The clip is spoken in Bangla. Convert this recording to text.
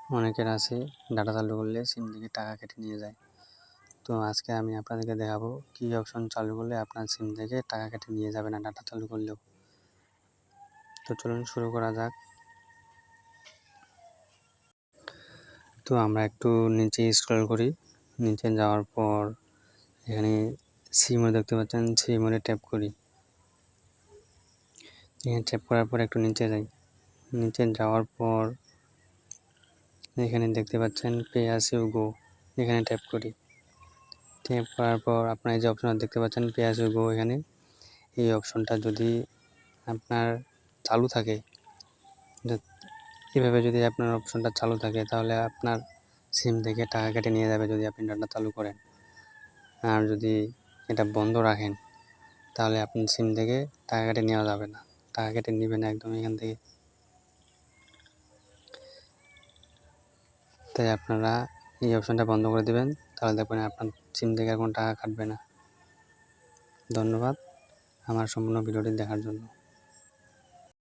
অনেকের আছে ডাটা চালু করলে সিম থেকে টাকা কেটে নিয়ে যায়। তো আজকে আমি আপনাদেরকে দেখাবো কী অপশন চালু করলে আপনার সিম থেকে টাকা কেটে নিয়ে যাবে না ডাটা চালু করলেও। তো চলুন শুরু করা যাক। তো আমরা একটু নিচে স্ক্রল করি, নিচে যাওয়ার পর এখানে সিমও দেখতে পাচ্ছেন, সিমে ট্যাপ করি। এখানে ট্যাপ করার পর একটু নিচে যাই, নিচে যাওয়ার পর এখানে দেখতে পাচ্ছেন পে অ্যাজ ইউ গো, এখানে ট্যাপ করি। ট্যাপ করার পর আপনারা যে অপশনটা দেখতে পাচ্ছেন পে অ্যাজ ইউ গো, এখানে এই অপশনটা যদি আপনার চালু থাকে, এভাবে যদি আপনার অপশনটা চালু থাকে তাহলে আপনার সিম থেকে টাকা কেটে নিয়ে যাবে যদি আপনি ডাটা চালু করেন। আর যদি এটা বন্ধ রাখেন তাহলে আপনার সিম থেকে টাকা কেটে নেওয়া যাবে না, টাকা কেটে নেবে না একদম এখান থেকে। তাই আপনারা এই অপশনটা বন্ধ করে দেবেন, তাহলে দেখবেন আপনার সিম থেকে আর কোনো টাকা কাটবে না। ধন্যবাদ আমার সম্পূর্ণ ভিডিওটি দেখার জন্য।